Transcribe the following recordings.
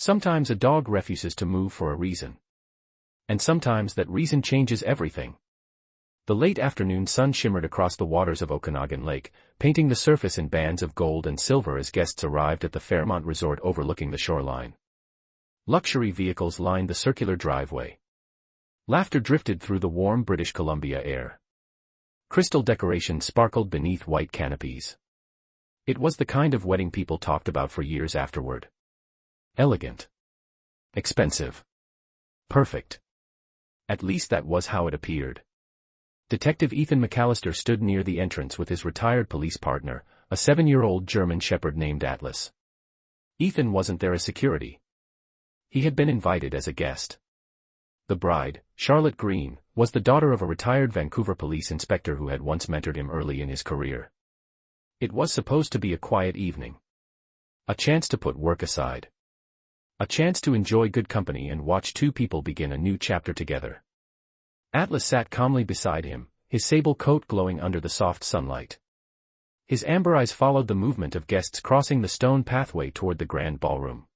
Sometimes a dog refuses to move for a reason. And sometimes that reason changes everything. The late afternoon sun shimmered across the waters of Okanagan Lake, painting the surface in bands of gold and silver as guests arrived at the Fairmont Resort overlooking the shoreline. Luxury vehicles lined the circular driveway. Laughter drifted through the warm British Columbia air. Crystal decorations sparkled beneath white canopies. It was the kind of wedding people talked about for years afterward. Elegant. Expensive. Perfect. At least that was how it appeared. Detective Ethan McAllister stood near the entrance with his retired police partner, a 7-year-old German shepherd named Atlas. Ethan wasn't there as security. He had been invited as a guest. The bride, Charlotte Green, was the daughter of a retired Vancouver police inspector who had once mentored him early in his career. It was supposed to be a quiet evening. A chance to put work aside. A chance to enjoy good company and watch two people begin a new chapter together. Atlas sat calmly beside him, his sable coat glowing under the soft sunlight. His amber eyes followed the movement of guests crossing the stone pathway toward the grand ballroom.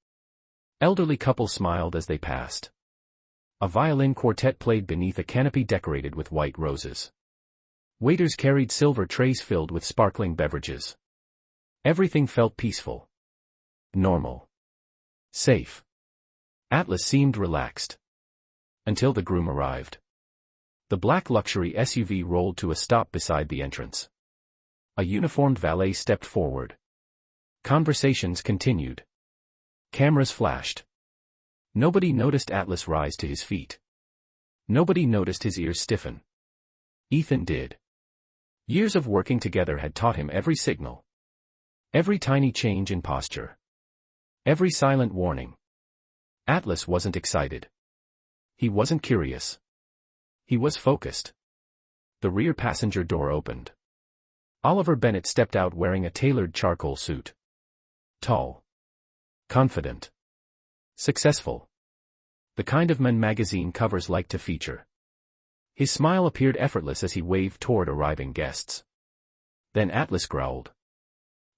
Elderly couples smiled as they passed. A violin quartet played beneath a canopy decorated with white roses. Waiters carried silver trays filled with sparkling beverages. Everything felt peaceful. Normal. Safe. Atlas seemed relaxed. Until the groom arrived. The black luxury SUV rolled to a stop beside the entrance. A uniformed valet stepped forward. Conversations continued. Cameras flashed. Nobody noticed Atlas rise to his feet. Nobody noticed his ears stiffen. Ethan did. Years of working together had taught him every signal. Every tiny change in posture. Every silent warning. Atlas wasn't excited. He wasn't curious. He was focused. The rear passenger door opened. Oliver Bennett stepped out wearing a tailored charcoal suit. Tall. Confident. Successful. The kind of man magazine covers like to feature. His smile appeared effortless as he waved toward arriving guests. Then Atlas growled.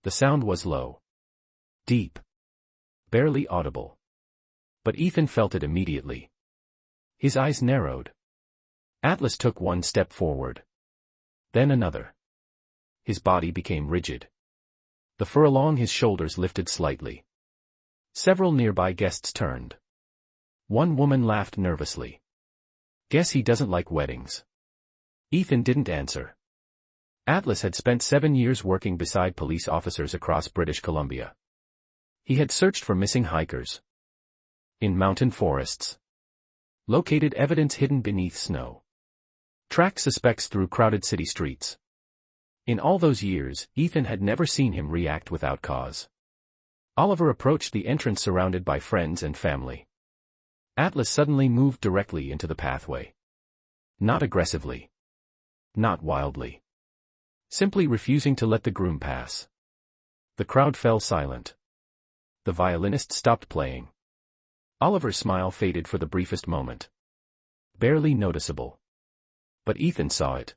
The sound was low. Deep. Barely audible. But Ethan felt it immediately. His eyes narrowed. Atlas took one step forward. Then another. His body became rigid. The fur along his shoulders lifted slightly. Several nearby guests turned. One woman laughed nervously. Guess he doesn't like weddings. Ethan didn't answer. Atlas had spent 7 years working beside police officers across British Columbia. He had searched for missing hikers. In mountain forests. Located evidence hidden beneath snow. Tracked suspects through crowded city streets. In all those years, Ethan had never seen him react without cause. Oliver approached the entrance surrounded by friends and family. Atlas suddenly moved directly into the pathway. Not aggressively. Not wildly. Simply refusing to let the groom pass. The crowd fell silent. The violinist stopped playing. Oliver's smile faded for the briefest moment. Barely noticeable. But Ethan saw it.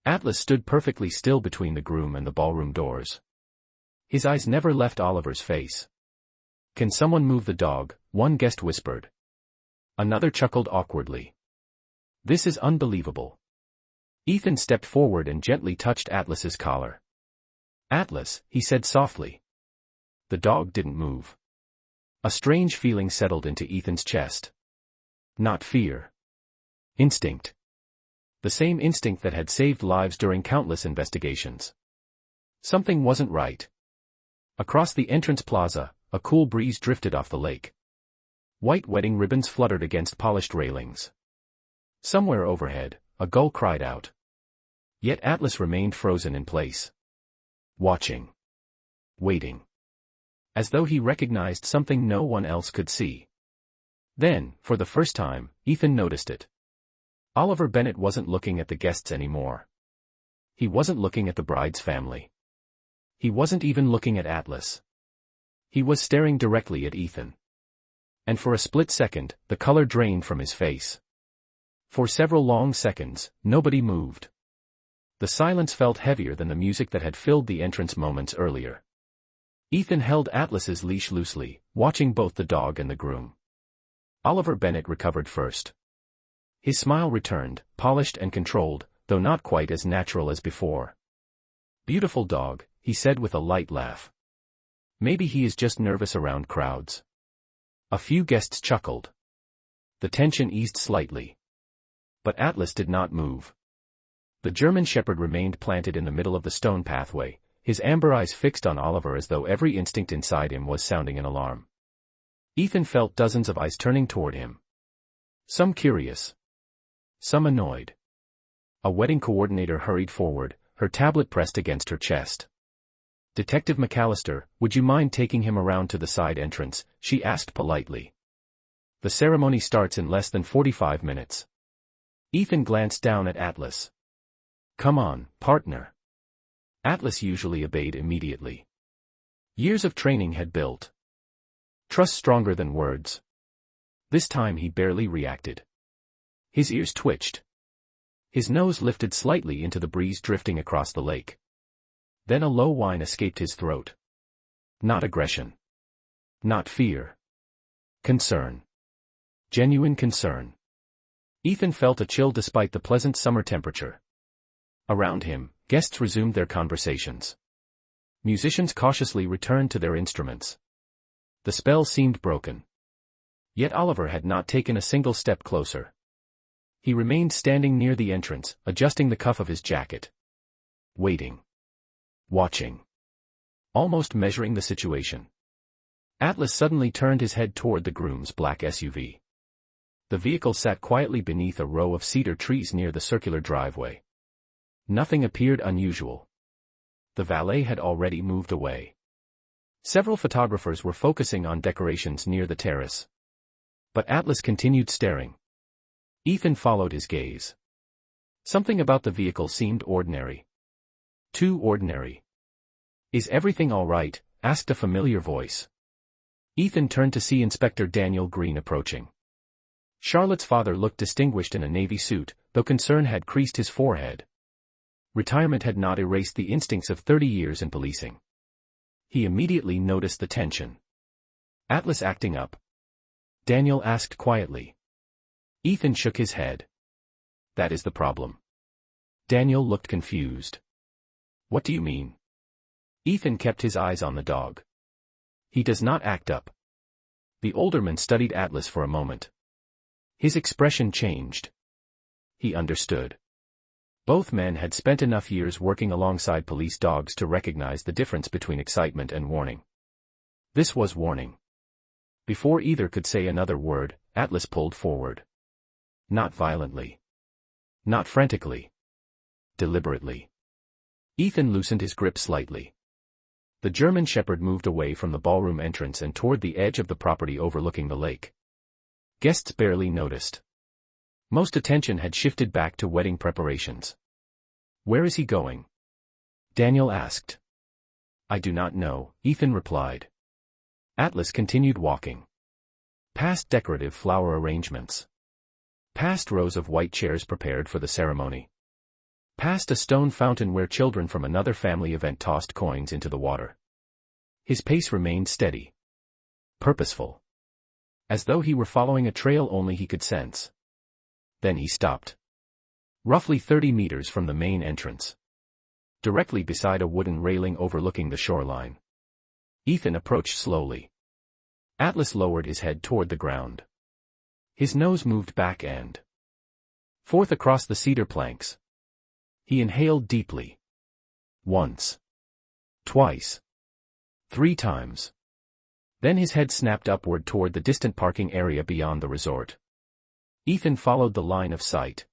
Atlas stood perfectly still between the groom and the ballroom doors. His eyes never left Oliver's face. "Can someone move the dog?" one guest whispered. Another chuckled awkwardly. "This is unbelievable." Ethan stepped forward and gently touched Atlas's collar. "Atlas," he said softly. The dog didn't move. A strange feeling settled into Ethan's chest. Not fear. Instinct. The same instinct that had saved lives during countless investigations. Something wasn't right. Across the entrance plaza, a cool breeze drifted off the lake. White wedding ribbons fluttered against polished railings. Somewhere overhead, a gull cried out. Yet Atlas remained frozen in place. Watching. Waiting. As though he recognized something no one else could see. Then, for the first time, Ethan noticed it. Oliver Bennett wasn't looking at the guests anymore. He wasn't looking at the bride's family. He wasn't even looking at Atlas. He was staring directly at Ethan. And for a split second, the color drained from his face. For several long seconds, nobody moved. The silence felt heavier than the music that had filled the entrance moments earlier. Ethan held Atlas's leash loosely, watching both the dog and the groom. Oliver Bennett recovered first. His smile returned, polished and controlled, though not quite as natural as before. "Beautiful dog," he said with a light laugh. "Maybe he is just nervous around crowds." A few guests chuckled. The tension eased slightly. But Atlas did not move. The German Shepherd remained planted in the middle of the stone pathway, his amber eyes fixed on Oliver as though every instinct inside him was sounding an alarm. Ethan felt dozens of eyes turning toward him. Some curious. Some annoyed. A wedding coordinator hurried forward, her tablet pressed against her chest. "Detective McAllister, would you mind taking him around to the side entrance?" she asked politely. "The ceremony starts in less than 45 minutes. Ethan glanced down at Atlas. "Come on, partner." Atlas usually obeyed immediately. Years of training had built trust stronger than words. This time he barely reacted. His ears twitched. His nose lifted slightly into the breeze drifting across the lake. Then a low whine escaped his throat. Not aggression. Not fear. Concern. Genuine concern. Ethan felt a chill despite the pleasant summer temperature. Around him, guests resumed their conversations. Musicians cautiously returned to their instruments. The spell seemed broken. Yet Oliver had not taken a single step closer. He remained standing near the entrance, adjusting the cuff of his jacket. Waiting. Watching. Almost measuring the situation. Atlas suddenly turned his head toward the groom's black SUV. The vehicle sat quietly beneath a row of cedar trees near the circular driveway. Nothing appeared unusual. The valet had already moved away. Several photographers were focusing on decorations near the terrace. But Atlas continued staring. Ethan followed his gaze. Something about the vehicle seemed ordinary. Too ordinary. "Is everything all right?" asked a familiar voice. Ethan turned to see Inspector Daniel Green approaching. Charlotte's father looked distinguished in a navy suit, though concern had creased his forehead. Retirement had not erased the instincts of 30 years in policing. He immediately noticed the tension. "Atlas acting up?" Daniel asked quietly. Ethan shook his head. "That is the problem." Daniel looked confused. "What do you mean?" Ethan kept his eyes on the dog. "He does not act up." The olderman studied Atlas for a moment. His expression changed. He understood. Both men had spent enough years working alongside police dogs to recognize the difference between excitement and warning. This was warning. Before either could say another word, Atlas pulled forward. Not violently. Not frantically. Deliberately. Ethan loosened his grip slightly. The German Shepherd moved away from the ballroom entrance and toward the edge of the property overlooking the lake. Guests barely noticed. Most attention had shifted back to wedding preparations. "Where is he going?" Daniel asked. "I do not know," Ethan replied. Atlas continued walking. Past decorative flower arrangements. Past rows of white chairs prepared for the ceremony. Past a stone fountain where children from another family event tossed coins into the water. His pace remained steady. Purposeful. As though he were following a trail only he could sense. Then he stopped. Roughly 30 meters from the main entrance. Directly beside a wooden railing overlooking the shoreline. Ethan approached slowly. Atlas lowered his head toward the ground. His nose moved back and forth across the cedar planks. He inhaled deeply. Once. Twice. 3 times. Then his head snapped upward toward the distant parking area beyond the resort. Ethan followed the line of sight.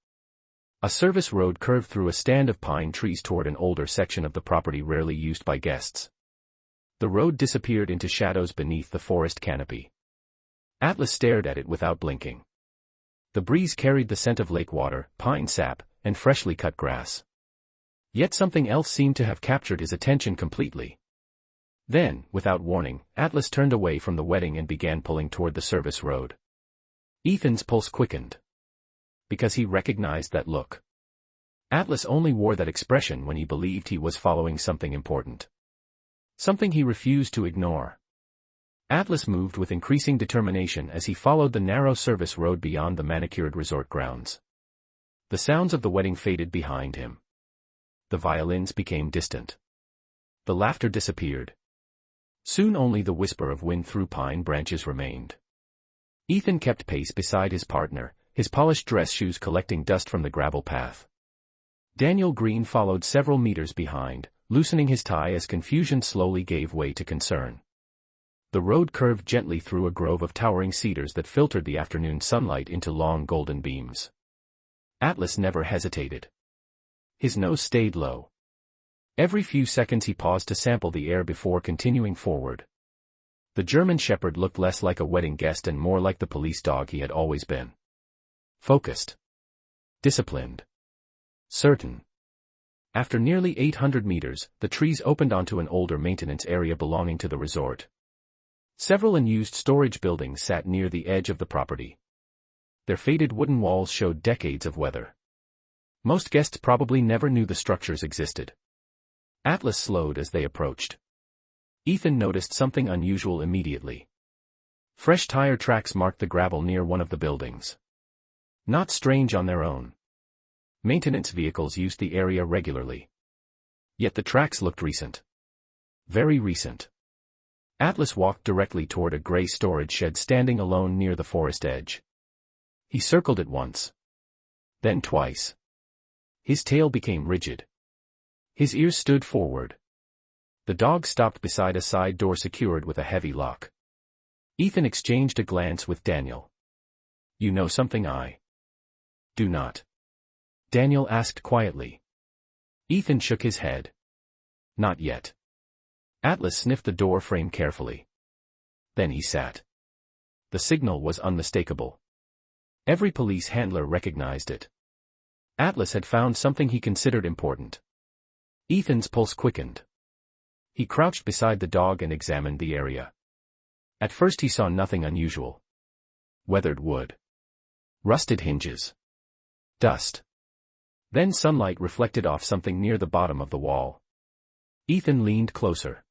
A service road curved through a stand of pine trees toward an older section of the property rarely used by guests. The road disappeared into shadows beneath the forest canopy. Atlas stared at it without blinking. The breeze carried the scent of lake water, pine sap, and freshly cut grass. Yet something else seemed to have captured his attention completely. Then, without warning, Atlas turned away from the wedding and began pulling toward the service road. Ethan's pulse quickened. Because he recognized that look. Atlas only wore that expression when he believed he was following something important. Something he refused to ignore. Atlas moved with increasing determination as he followed the narrow service road beyond the manicured resort grounds. The sounds of the wedding faded behind him. The violins became distant. The laughter disappeared. Soon only the whisper of wind through pine branches remained. Ethan kept pace beside his partner, his polished dress shoes collecting dust from the gravel path. Daniel Green followed several meters behind, loosening his tie as confusion slowly gave way to concern. The road curved gently through a grove of towering cedars that filtered the afternoon sunlight into long golden beams. Atlas never hesitated. His nose stayed low. Every few seconds he paused to sample the air before continuing forward. The German Shepherd looked less like a wedding guest and more like the police dog he had always been. Focused. Disciplined. Certain. After nearly 800 meters, the trees opened onto an older maintenance area belonging to the resort. Several unused storage buildings sat near the edge of the property. Their faded wooden walls showed decades of weather. Most guests probably never knew the structures existed. Atlas slowed as they approached. Ethan noticed something unusual immediately. Fresh tire tracks marked the gravel near one of the buildings. Not strange on their own. Maintenance vehicles used the area regularly. Yet the tracks looked recent. Very recent. Atlas walked directly toward a gray storage shed standing alone near the forest edge. He circled it once. Then twice. His tail became rigid. His ears stood forward. The dog stopped beside a side door secured with a heavy lock. Ethan exchanged a glance with Daniel. "You know something I do not?" Daniel asked quietly. Ethan shook his head. "Not yet." Atlas sniffed the door frame carefully. Then he sat. The signal was unmistakable. Every police handler recognized it. Atlas had found something he considered important. Ethan's pulse quickened. He crouched beside the dog and examined the area. At first he saw nothing unusual. Weathered wood. Rusted hinges. Dust. Then sunlight reflected off something near the bottom of the wall. Ethan leaned closer.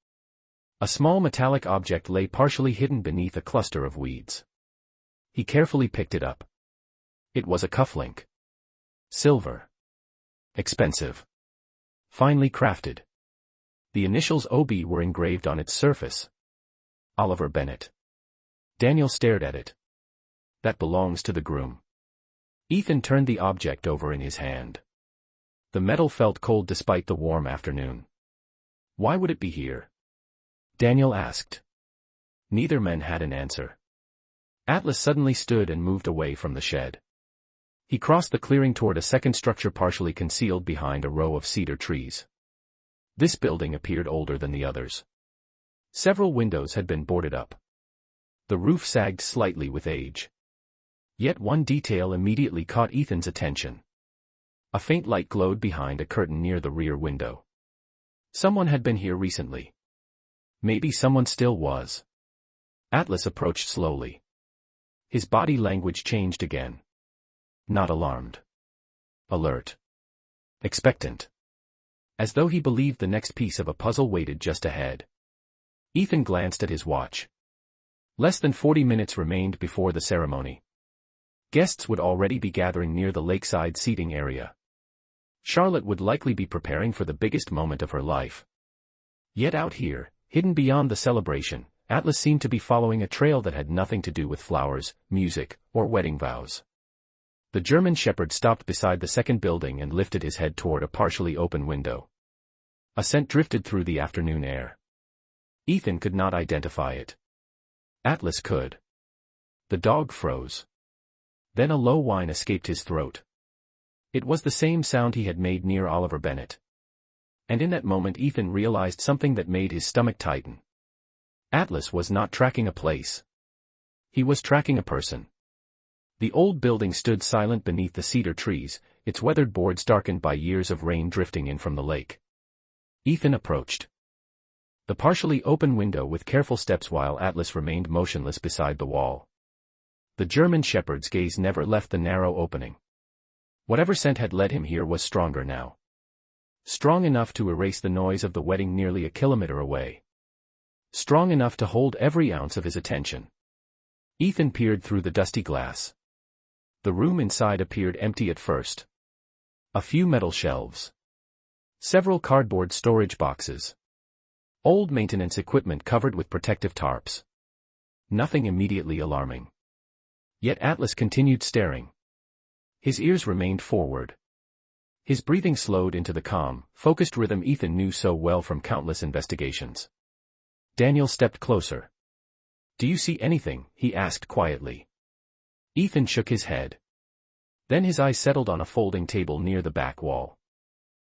A small metallic object lay partially hidden beneath a cluster of weeds. He carefully picked it up. It was a cufflink. Silver. Expensive. Finely crafted. The initials OB were engraved on its surface. Oliver Bennett. Daniel stared at it. "That belongs to the groom." Ethan turned the object over in his hand. The metal felt cold despite the warm afternoon. "Why would it be here?" Daniel asked. Neither man had an answer. Atlas suddenly stood and moved away from the shed. He crossed the clearing toward a second structure partially concealed behind a row of cedar trees. This building appeared older than the others. Several windows had been boarded up. The roof sagged slightly with age. Yet one detail immediately caught Ethan's attention. A faint light glowed behind a curtain near the rear window. Someone had been here recently. Maybe someone still was. Atlas approached slowly. His body language changed again. Not alarmed. Alert. Expectant. As though he believed the next piece of a puzzle waited just ahead. Ethan glanced at his watch. Less than 40 minutes remained before the ceremony. Guests would already be gathering near the lakeside seating area. Charlotte would likely be preparing for the biggest moment of her life. Yet out here, hidden beyond the celebration, Atlas seemed to be following a trail that had nothing to do with flowers, music, or wedding vows. The German Shepherd stopped beside the second building and lifted his head toward a partially open window. A scent drifted through the afternoon air. Ethan could not identify it. Atlas could. The dog froze. Then a low whine escaped his throat. It was the same sound he had made near Oliver Bennett. And in that moment Ethan realized something that made his stomach tighten. Atlas was not tracking a place. He was tracking a person. The old building stood silent beneath the cedar trees, its weathered boards darkened by years of rain drifting in from the lake. Ethan approached the partially open window with careful steps while Atlas remained motionless beside the wall. The German Shepherd's gaze never left the narrow opening. Whatever scent had led him here was stronger now. Strong enough to erase the noise of the wedding nearly a kilometer away. strong enough to hold every ounce of his attention. Ethan peered through the dusty glass. The room inside appeared empty at first. A few metal shelves. Several cardboard storage boxes. Old maintenance equipment covered with protective tarps. Nothing immediately alarming. Yet Atlas continued staring. His ears remained forward. His breathing slowed into the calm, focused rhythm Ethan knew so well from countless investigations. Daniel stepped closer. "Do you see anything?" he asked quietly. Ethan shook his head. Then his eyes settled on a folding table near the back wall.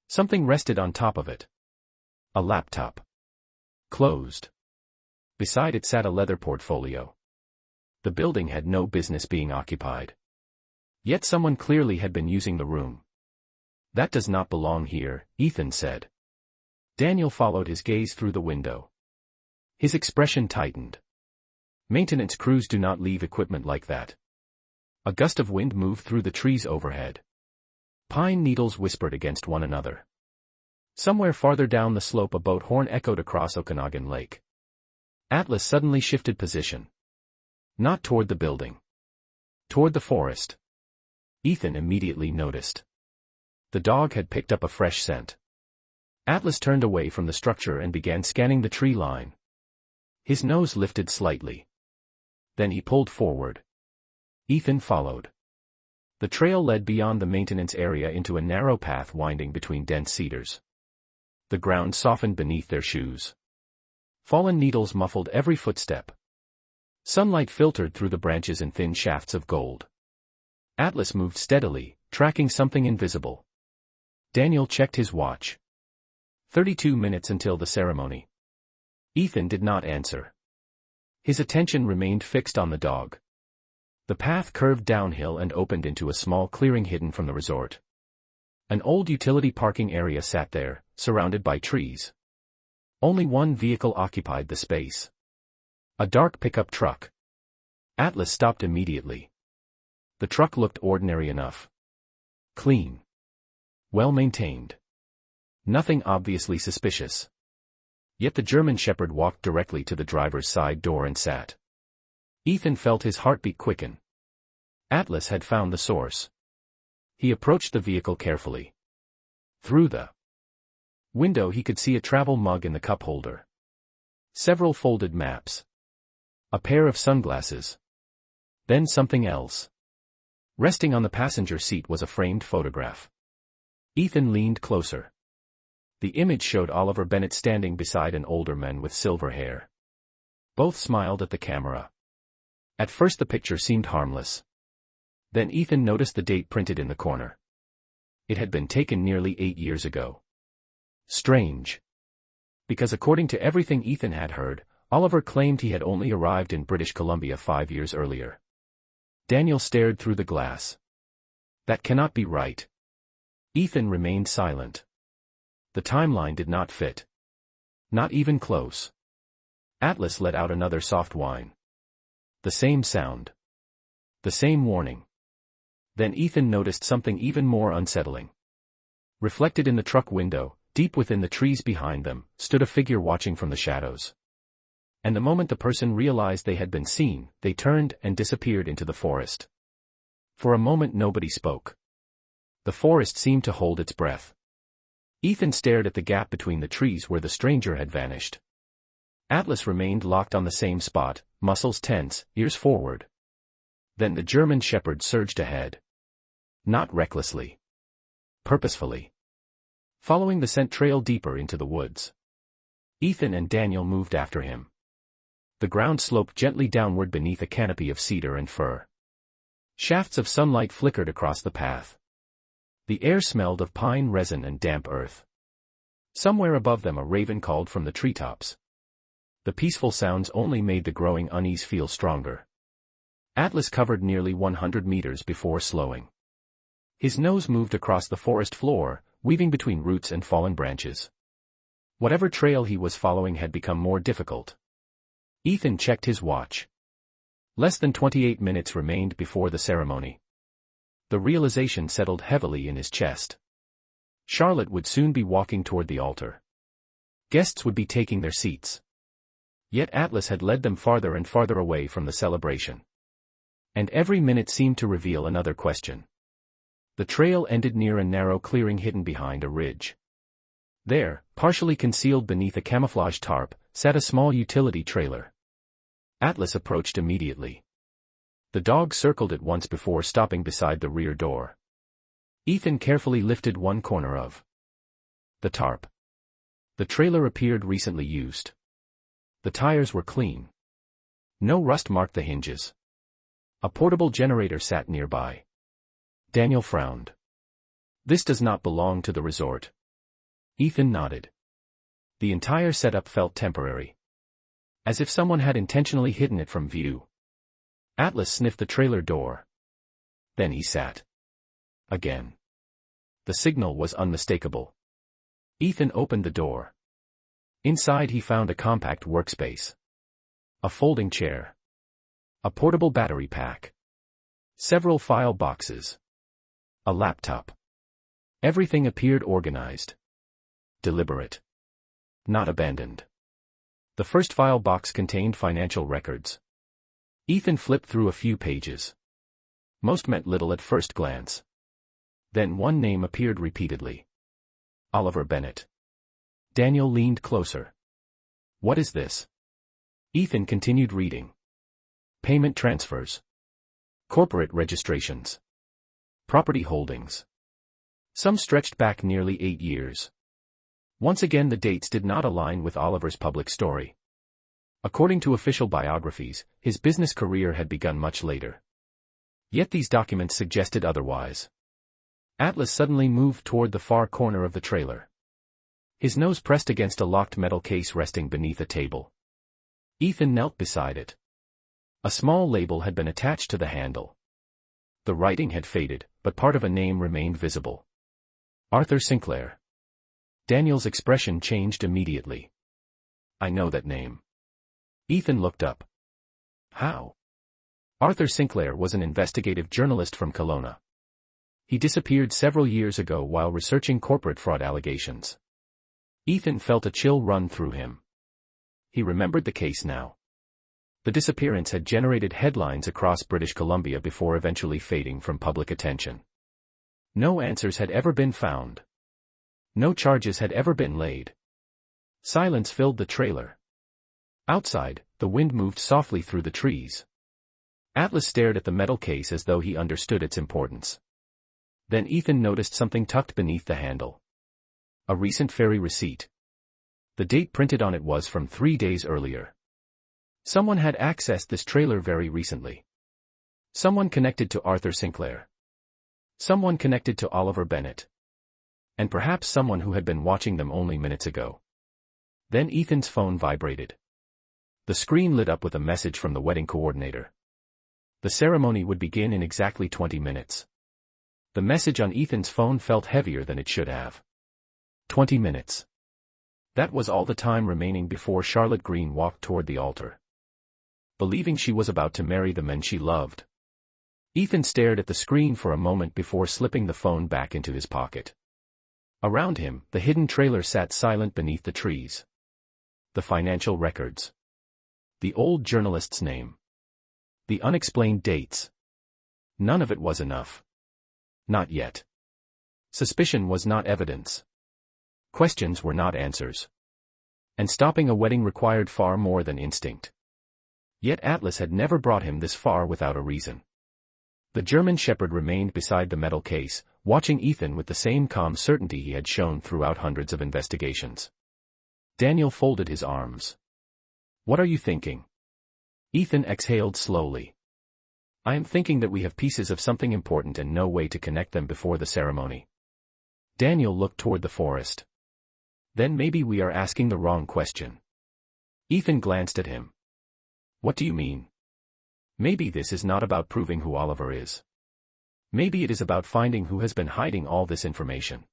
Something rested on top of it. A laptop. Closed. Beside it sat a leather portfolio. The building had no business being occupied. Yet someone clearly had been using the room. "That does not belong here," Ethan said. Daniel followed his gaze through the window. His expression tightened. Maintenance crews do not leave equipment like that. A gust of wind moved through the trees overhead. Pine needles whispered against one another. Somewhere farther down the slope a boat horn echoed across Okanagan Lake. Atlas suddenly shifted position. Not toward the building. Toward the forest. Ethan immediately noticed. The dog had picked up a fresh scent. Atlas turned away from the structure and began scanning the tree line. His nose lifted slightly. Then he pulled forward. Ethan followed. The trail led beyond the maintenance area into a narrow path winding between dense cedars. The ground softened beneath their shoes. Fallen needles muffled every footstep. Sunlight filtered through the branches in thin shafts of gold. Atlas moved steadily, tracking something invisible. Daniel checked his watch. 32 minutes until the ceremony. Ethan did not answer. His attention remained fixed on the dog. The path curved downhill and opened into a small clearing hidden from the resort. An old utility parking area sat there, surrounded by trees. Only one vehicle occupied the space. A dark pickup truck. Atlas stopped immediately. The truck looked ordinary enough. Clean. Well maintained. Nothing obviously suspicious. Yet the German Shepherd walked directly to the driver's side door and sat. Ethan felt his heartbeat quicken. Atlas had found the source. He approached the vehicle carefully. Through the window he could see a travel mug in the cup holder. Several folded maps. A pair of sunglasses. Then something else. Resting on the passenger seat was a framed photograph. Ethan leaned closer. The image showed Oliver Bennett standing beside an older man with silver hair. Both smiled at the camera. At first the picture seemed harmless. Then Ethan noticed the date printed in the corner. It had been taken nearly 8 years ago. Strange. Because according to everything Ethan had heard, Oliver claimed he had only arrived in British Columbia 5 years earlier. Daniel stared through the glass. That cannot be right. Ethan remained silent. The timeline did not fit. Not even close. Atlas let out another soft whine. The same sound. The same warning. Then Ethan noticed something even more unsettling. Reflected in the truck window, deep within the trees behind them, stood a figure watching from the shadows. And the moment the person realized they had been seen, they turned and disappeared into the forest. For a moment nobody spoke. The forest seemed to hold its breath. Ethan stared at the gap between the trees where the stranger had vanished. Atlas remained locked on the same spot, muscles tense, ears forward. Then the German Shepherd surged ahead. Not recklessly. Purposefully. Following the scent trail deeper into the woods. Ethan and Daniel moved after him. The ground sloped gently downward beneath a canopy of cedar and fir. Shafts of sunlight flickered across the path. The air smelled of pine resin and damp earth. Somewhere above them a raven called from the treetops. The peaceful sounds only made the growing unease feel stronger. Atlas covered nearly 100 meters before slowing. His nose moved across the forest floor, weaving between roots and fallen branches. Whatever trail he was following had become more difficult. Ethan checked his watch. Less than 28 minutes remained before the ceremony. The realization settled heavily in his chest. Charlotte would soon be walking toward the altar. Guests would be taking their seats. Yet Atlas had led them farther and farther away from the celebration. And every minute seemed to reveal another question. The trail ended near a narrow clearing hidden behind a ridge. There, partially concealed beneath a camouflage tarp, sat a small utility trailer. Atlas approached immediately. The dog circled it once before stopping beside the rear door. Ethan carefully lifted one corner of the tarp. The trailer appeared recently used. The tires were clean. No rust marked the hinges. A portable generator sat nearby. Daniel frowned. This does not belong to the resort. Ethan nodded. The entire setup felt temporary. As if someone had intentionally hidden it from view. Atlas sniffed the trailer door. Then he sat. Again. The signal was unmistakable. Ethan opened the door. Inside he found a compact workspace. A folding chair. A portable battery pack. Several file boxes. A laptop. Everything appeared organized. Deliberate. Not abandoned. The first file box contained financial records. Ethan flipped through a few pages. Most meant little at first glance. Then one name appeared repeatedly. Oliver Bennett. Daniel leaned closer. What is this? Ethan continued reading. Payment transfers. Corporate registrations. Property holdings. Some stretched back nearly 8 years. Once again the dates did not align with Oliver's public story. According to official biographies, his business career had begun much later. Yet these documents suggested otherwise. Atlas suddenly moved toward the far corner of the trailer. His nose pressed against a locked metal case resting beneath a table. Ethan knelt beside it. A small label had been attached to the handle. The writing had faded, but part of a name remained visible. Arthur Sinclair. Daniel's expression changed immediately. I know that name. Ethan looked up. How? Arthur Sinclair was an investigative journalist from Kelowna. He disappeared several years ago while researching corporate fraud allegations. Ethan felt a chill run through him. He remembered the case now. The disappearance had generated headlines across British Columbia before eventually fading from public attention. No answers had ever been found. No charges had ever been laid. Silence filled the trailer. Outside, the wind moved softly through the trees. Atlas stared at the metal case as though he understood its importance. Then Ethan noticed something tucked beneath the handle. A recent ferry receipt. The date printed on it was from 3 days earlier. Someone had accessed this trailer very recently. Someone connected to Arthur Sinclair. Someone connected to Oliver Bennett. And perhaps someone who had been watching them only minutes ago. Then Ethan's phone vibrated. The screen lit up with a message from the wedding coordinator. The ceremony would begin in exactly 20 minutes. The message on Ethan's phone felt heavier than it should have. 20 minutes. That was all the time remaining before Charlotte Green walked toward the altar. Believing she was about to marry the man she loved. Ethan stared at the screen for a moment before slipping the phone back into his pocket. Around him, the hidden trailer sat silent beneath the trees. The financial records. The old journalist's name. The unexplained dates. None of it was enough. Not yet. Suspicion was not evidence. Questions were not answers. And stopping a wedding required far more than instinct. Yet Atlas had never brought him this far without a reason. The German shepherd remained beside the metal case, watching Ethan with the same calm certainty he had shown throughout hundreds of investigations. Daniel folded his arms. What are you thinking? Ethan exhaled slowly. I am thinking that we have pieces of something important and no way to connect them before the ceremony. Daniel looked toward the forest. Then maybe we are asking the wrong question. Ethan glanced at him. What do you mean? Maybe this is not about proving who Oliver is. Maybe it is about finding who has been hiding all this information.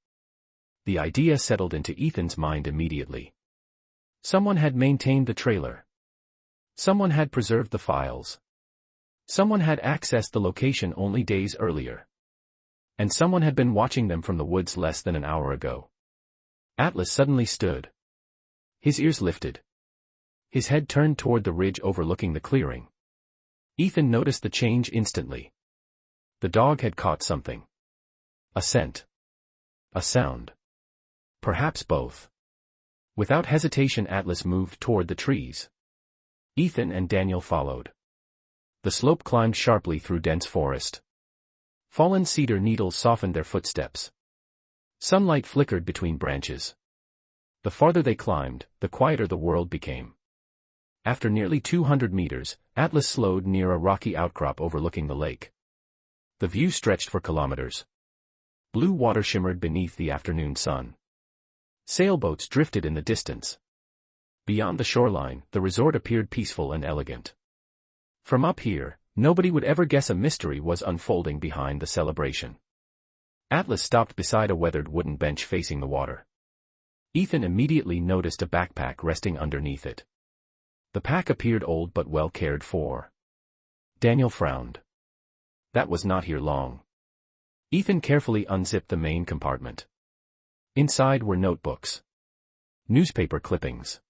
The idea settled into Ethan's mind immediately. Someone had maintained the trailer. Someone had preserved the files. Someone had accessed the location only days earlier. And someone had been watching them from the woods less than an hour ago. Atlas suddenly stood. His ears lifted. His head turned toward the ridge overlooking the clearing. Ethan noticed the change instantly. The dog had caught something. A scent. A sound. Perhaps both. Without hesitation, Atlas moved toward the trees. Ethan and Daniel followed. The slope climbed sharply through dense forest. Fallen cedar needles softened their footsteps. Sunlight flickered between branches. The farther they climbed, the quieter the world became. After nearly 200 meters, Atlas slowed near a rocky outcrop overlooking the lake. The view stretched for kilometers. Blue water shimmered beneath the afternoon sun. Sailboats drifted in the distance. Beyond the shoreline, the resort appeared peaceful and elegant. From up here, nobody would ever guess a mystery was unfolding behind the celebration. Atlas stopped beside a weathered wooden bench facing the water. Ethan immediately noticed a backpack resting underneath it. The pack appeared old but well cared for. Daniel frowned. That was not here long. Ethan carefully unzipped the main compartment. Inside were notebooks. Newspaper clippings.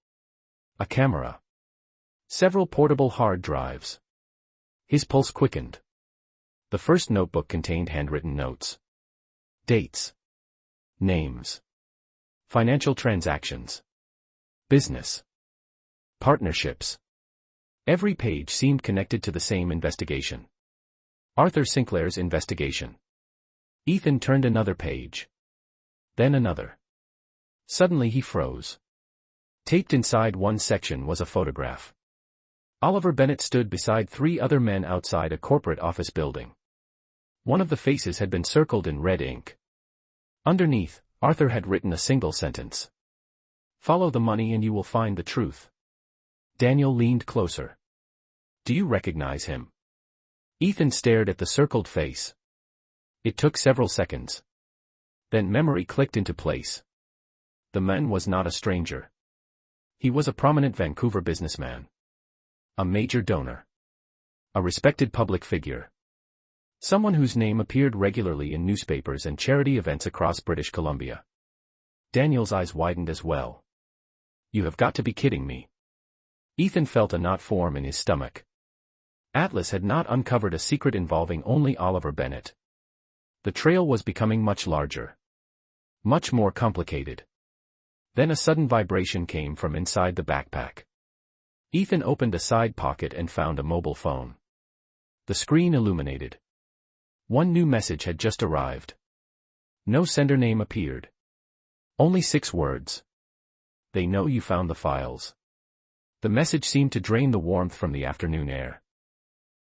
A camera. Several portable hard drives. His pulse quickened. The first notebook contained handwritten notes. Dates. Names. Financial transactions. Business. Partnerships. Every page seemed connected to the same investigation. Arthur Sinclair's investigation. Ethan turned another page. Then another. Suddenly he froze. Taped inside one section was a photograph. Oliver Bennett stood beside three other men outside a corporate office building. One of the faces had been circled in red ink. Underneath, Arthur had written a single sentence. Follow the money and you will find the truth. Daniel leaned closer. Do you recognize him? Ethan stared at the circled face. It took several seconds. Then memory clicked into place. The man was not a stranger. He was a prominent Vancouver businessman. A major donor. A respected public figure. Someone whose name appeared regularly in newspapers and charity events across British Columbia. Daniel's eyes widened as well. You have got to be kidding me. Ethan felt a knot form in his stomach. Atlas had not uncovered a secret involving only Oliver Bennett. The trail was becoming much larger. Much more complicated. Then a sudden vibration came from inside the backpack. Ethan opened a side pocket and found a mobile phone. The screen illuminated. One new message had just arrived. No sender name appeared. Only 6 words. They know you found the files. The message seemed to drain the warmth from the afternoon air.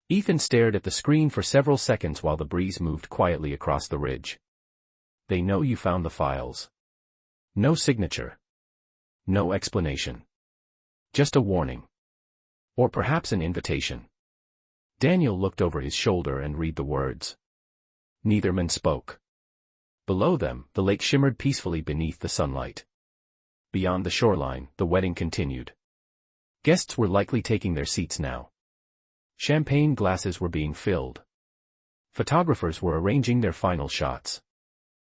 Ethan stared at the screen for several seconds while the breeze moved quietly across the ridge. They know you found the files. No signature. No explanation. Just a warning. Or perhaps an invitation. Daniel looked over his shoulder and read the words. Neither man spoke. Below them, the lake shimmered peacefully beneath the sunlight. Beyond the shoreline, the wedding continued. Guests were likely taking their seats now. Champagne glasses were being filled. Photographers were arranging their final shots.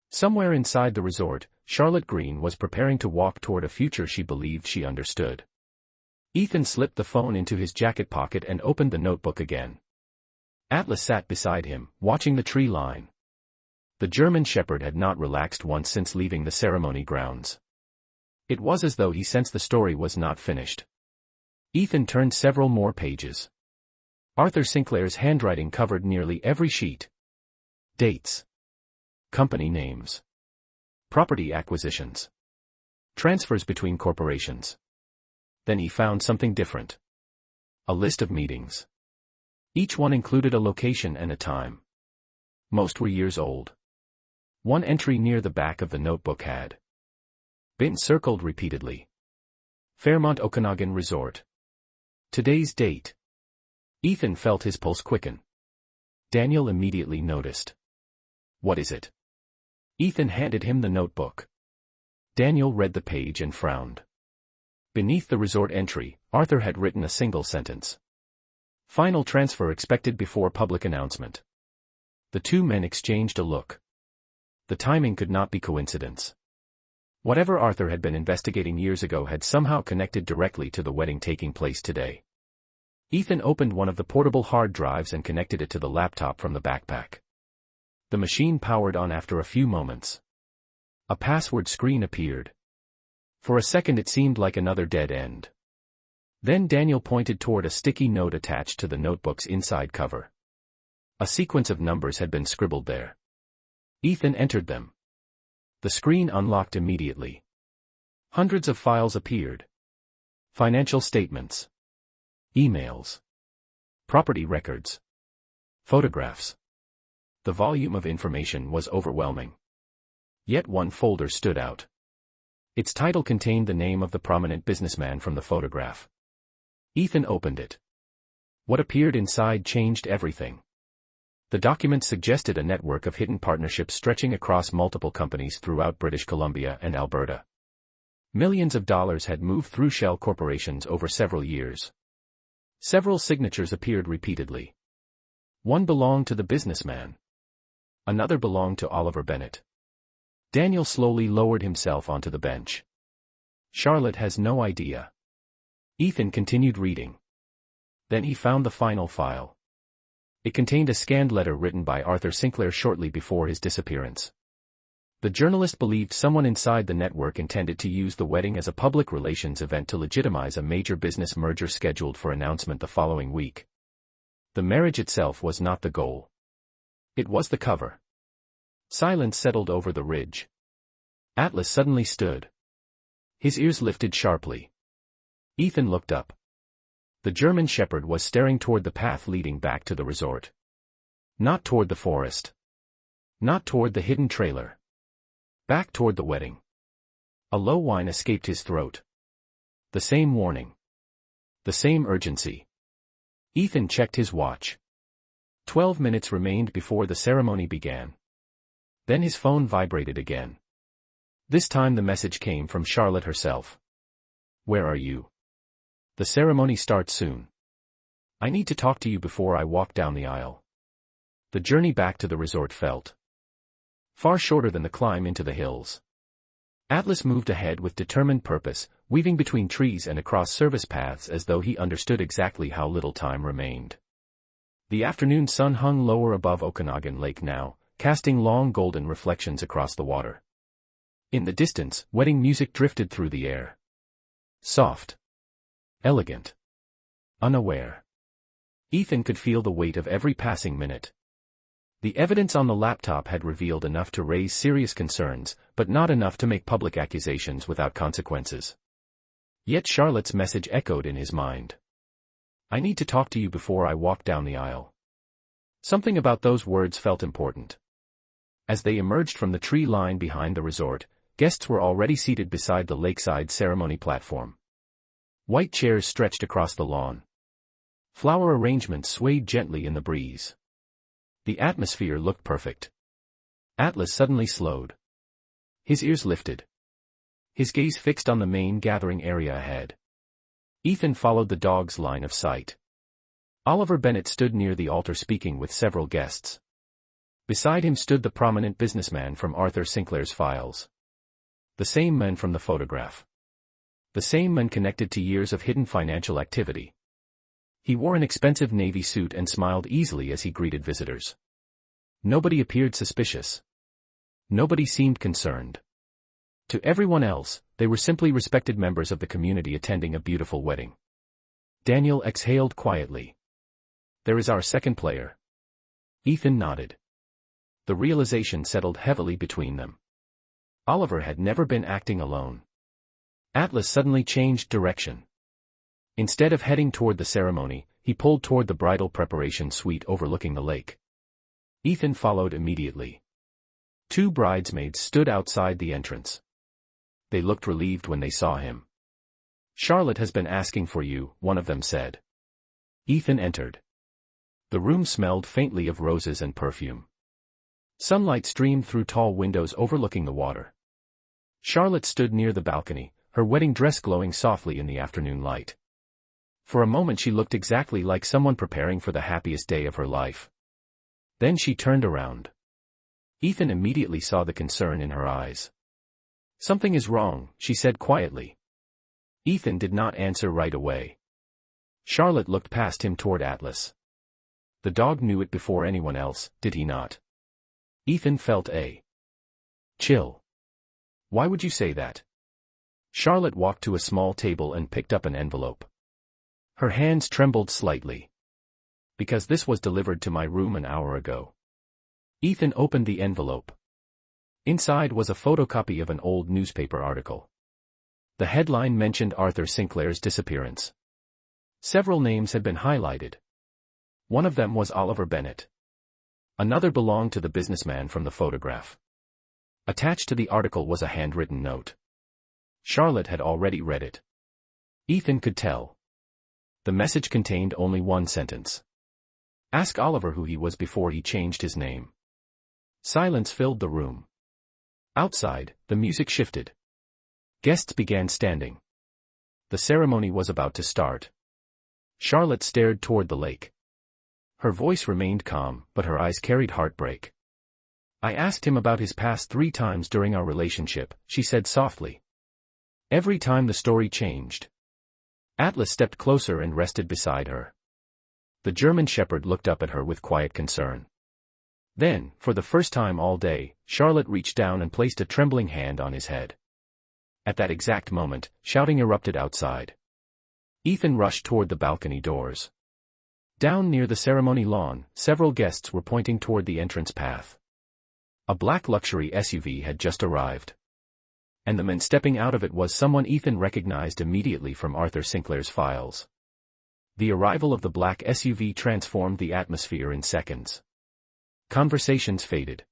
Somewhere inside the resort, Charlotte Green was preparing to walk toward a future she believed she understood. Ethan slipped the phone into his jacket pocket and opened the notebook again. Atlas sat beside him, watching the tree line. The German shepherd had not relaxed once since leaving the ceremony grounds. It was as though he sensed the story was not finished. Ethan turned several more pages. Arthur Sinclair's handwriting covered nearly every sheet. Dates. Company names. Property acquisitions. Transfers between corporations. Then he found something different. A list of meetings. Each one included a location and a time. Most were years old. One entry near the back of the notebook had been circled repeatedly. Fairmont Okanagan Resort. Today's date. Ethan felt his pulse quicken. Daniel immediately noticed. What is it? Ethan handed him the notebook. Daniel read the page and frowned. Beneath the resort entry, Arthur had written a single sentence. Final transfer expected before public announcement. The two men exchanged a look. The timing could not be coincidence. Whatever Arthur had been investigating years ago had somehow connected directly to the wedding taking place today. Ethan opened one of the portable hard drives and connected it to the laptop from the backpack. The machine powered on after a few moments. A password screen appeared. For a second it seemed like another dead end. Then Daniel pointed toward a sticky note attached to the notebook's inside cover. A sequence of numbers had been scribbled there. Ethan entered them. The screen unlocked immediately. Hundreds of files appeared. Financial statements. Emails. Property records. Photographs. The volume of information was overwhelming. Yet one folder stood out. Its title contained the name of the prominent businessman from the photograph. Ethan opened it. What appeared inside changed everything. The document suggested a network of hidden partnerships stretching across multiple companies throughout British Columbia and Alberta. Millions of dollars had moved through shell corporations over several years. Several signatures appeared repeatedly. One belonged to the businessman. Another belonged to Oliver Bennett. Daniel slowly lowered himself onto the bench. Charlotte has no idea. Ethan continued reading. Then he found the final file. It contained a scanned letter written by Arthur Sinclair shortly before his disappearance. The journalist believed someone inside the network intended to use the wedding as a public relations event to legitimize a major business merger scheduled for announcement the following week. The marriage itself was not the goal. It was the cover. Silence settled over the ridge. Atlas suddenly stood. His ears lifted sharply. Ethan looked up. The German shepherd was staring toward the path leading back to the resort. Not toward the forest. Not toward the hidden trailer. Back toward the wedding. A low whine escaped his throat. The same warning. The same urgency. Ethan checked his watch. 12 minutes remained before the ceremony began. Then his phone vibrated again. This time the message came from Charlotte herself. Where are you? The ceremony starts soon. I need to talk to you before I walk down the aisle. The journey back to the resort felt far shorter than the climb into the hills. Atlas moved ahead with determined purpose, weaving between trees and across service paths as though he understood exactly how little time remained. The afternoon sun hung lower above Okanagan Lake now, casting long golden reflections across the water. In the distance, wedding music drifted through the air. Soft. Elegant. Unaware. Ethan could feel the weight of every passing minute. The evidence on the laptop had revealed enough to raise serious concerns, but not enough to make public accusations without consequences. Yet Charlotte's message echoed in his mind. I need to talk to you before I walk down the aisle. Something about those words felt important. As they emerged from the tree line behind the resort, guests were already seated beside the lakeside ceremony platform. White chairs stretched across the lawn. Flower arrangements swayed gently in the breeze. The atmosphere looked perfect. Atlas suddenly slowed. His ears lifted. His gaze fixed on the main gathering area ahead. Ethan followed the dog's line of sight. Oliver Bennett stood near the altar speaking with several guests. Beside him stood the prominent businessman from Arthur Sinclair's files. The same man from the photograph. The same man connected to years of hidden financial activity. He wore an expensive navy suit and smiled easily as he greeted visitors. Nobody appeared suspicious. Nobody seemed concerned. To everyone else, they were simply respected members of the community attending a beautiful wedding. Daniel exhaled quietly. There is our second player. Ethan nodded. The realization settled heavily between them. Oliver had never been acting alone. Atlas suddenly changed direction. Instead of heading toward the ceremony, he pulled toward the bridal preparation suite overlooking the lake. Ethan followed immediately. Two bridesmaids stood outside the entrance. They looked relieved when they saw him. Charlotte has been asking for you, one of them said. Ethan entered. The room smelled faintly of roses and perfume. Sunlight streamed through tall windows overlooking the water. Charlotte stood near the balcony, her wedding dress glowing softly in the afternoon light. For a moment she looked exactly like someone preparing for the happiest day of her life. Then she turned around. Ethan immediately saw the concern in her eyes. "Something is wrong," she said quietly. Ethan did not answer right away. Charlotte looked past him toward Atlas. The dog knew it before anyone else, did he not? Ethan felt a chill. "Why would you say that?" Charlotte walked to a small table and picked up an envelope. Her hands trembled slightly. "Because this was delivered to my room an hour ago." Ethan opened the envelope. Inside was a photocopy of an old newspaper article. The headline mentioned Arthur Sinclair's disappearance. Several names had been highlighted. One of them was Oliver Bennett. Another belonged to the businessman from the photograph. Attached to the article was a handwritten note. Charlotte had already read it. Ethan could tell. The message contained only one sentence. "Ask Oliver who he was before he changed his name." Silence filled the room. Outside, the music shifted. Guests began standing. The ceremony was about to start. Charlotte stared toward the lake. Her voice remained calm, but her eyes carried heartbreak. "I asked him about his past 3 times during our relationship," she said softly. "Every time the story changed." Atlas stepped closer and rested beside her. The German shepherd looked up at her with quiet concern. Then, for the first time all day, Charlotte reached down and placed a trembling hand on his head. At that exact moment, shouting erupted outside. Ethan rushed toward the balcony doors. Down near the ceremony lawn, several guests were pointing toward the entrance path. A black luxury SUV had just arrived. And the man stepping out of it was someone Ethan recognized immediately from Arthur Sinclair's files. The arrival of the black SUV transformed the atmosphere in seconds. Conversations faded.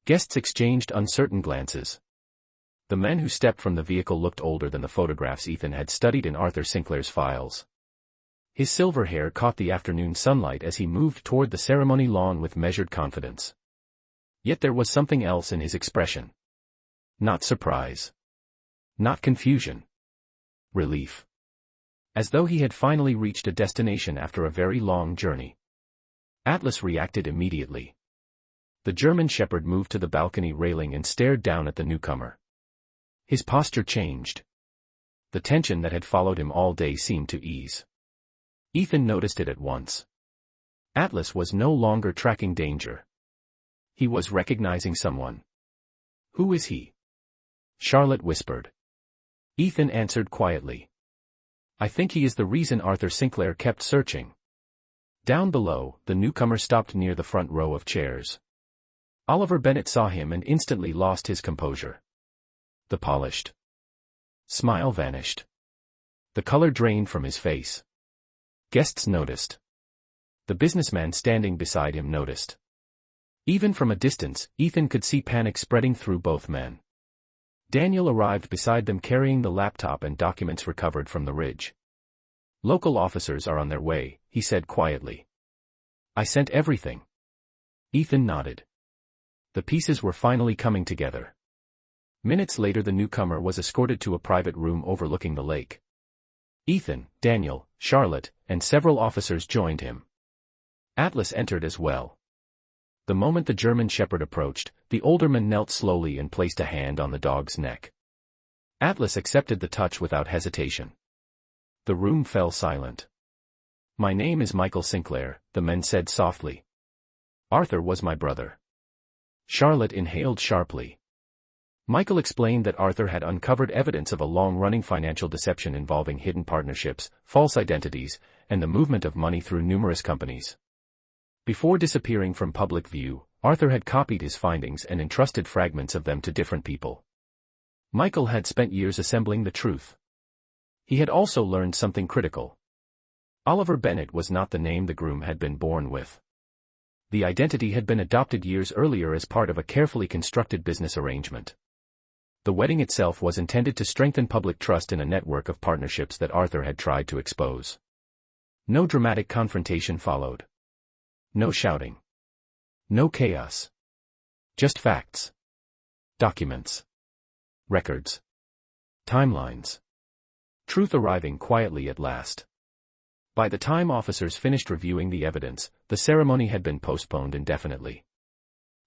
Guests exchanged uncertain glances. The man who stepped from the vehicle looked older than the photographs Ethan had studied in Arthur Sinclair's files. His silver hair caught the afternoon sunlight as he moved toward the ceremony lawn with measured confidence. Yet there was something else in his expression. Not surprise. Not confusion. Relief. As though he had finally reached a destination after a very long journey. Atlas reacted immediately. The German shepherd moved to the balcony railing and stared down at the newcomer. His posture changed. The tension that had followed him all day seemed to ease. Ethan noticed it at once. Atlas was no longer tracking danger. He was recognizing someone. "Who is he?" Charlotte whispered. Ethan answered quietly. "I think he is the reason Arthur Sinclair kept searching." Down below, the newcomer stopped near the front row of chairs. Oliver Bennett saw him and instantly lost his composure. The polished smile vanished. The color drained from his face. Guests noticed. The businessman standing beside him noticed. Even from a distance, Ethan could see panic spreading through both men. Daniel arrived beside them carrying the laptop and documents recovered from the ridge. "Local officers are on their way," he said quietly. "I sent everything." Ethan nodded. The pieces were finally coming together. Minutes later the newcomer was escorted to a private room overlooking the lake. Ethan, Daniel, Charlotte, and several officers joined him. Atlas entered as well. The moment the German shepherd approached, the older man knelt slowly and placed a hand on the dog's neck. Atlas accepted the touch without hesitation. The room fell silent. "My name is Michael Sinclair," the man said softly. "Arthur was my brother." Charlotte inhaled sharply. Michael explained that Arthur had uncovered evidence of a long-running financial deception involving hidden partnerships, false identities, and the movement of money through numerous companies. Before disappearing from public view, Arthur had copied his findings and entrusted fragments of them to different people. Michael had spent years assembling the truth. He had also learned something critical. Oliver Bennett was not the name the groom had been born with. The identity had been adopted years earlier as part of a carefully constructed business arrangement. The wedding itself was intended to strengthen public trust in a network of partnerships that Arthur had tried to expose. No dramatic confrontation followed. No shouting. No chaos. Just facts. Documents. Records. Timelines. Truth arriving quietly at last. By the time officers finished reviewing the evidence, the ceremony had been postponed indefinitely.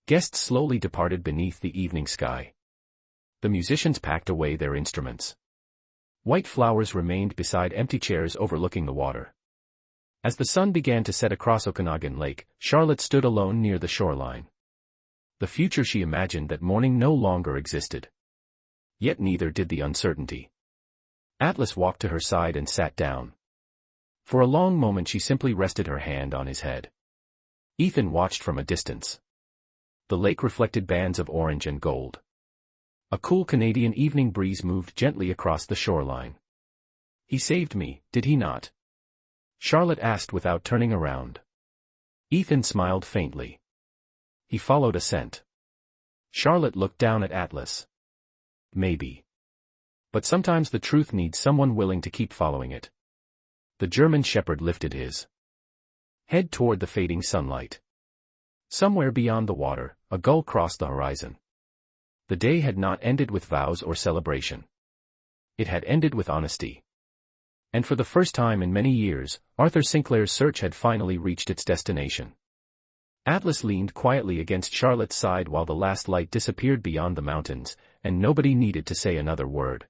Guests slowly departed beneath the evening sky. The musicians packed away their instruments. White flowers remained beside empty chairs overlooking the water. As the sun began to set across Okanagan Lake, Charlotte stood alone near the shoreline. The future she imagined that morning no longer existed. Yet neither did the uncertainty. Atlas walked to her side and sat down. For a long moment she simply rested her hand on his head. Ethan watched from a distance. The lake reflected bands of orange and gold. A cool Canadian evening breeze moved gently across the shoreline. "He saved me, did he not?" Charlotte asked without turning around. Ethan smiled faintly. He followed a scent. Charlotte looked down at Atlas. Maybe. But sometimes the truth needs someone willing to keep following it. The German shepherd lifted his head toward the fading sunlight. Somewhere beyond the water, a gull crossed the horizon. The day had not ended with vows or celebration. It had ended with honesty. And for the first time in many years, Arthur Sinclair's search had finally reached its destination. Atlas leaned quietly against Charlotte's side while the last light disappeared beyond the mountains, and nobody needed to say another word.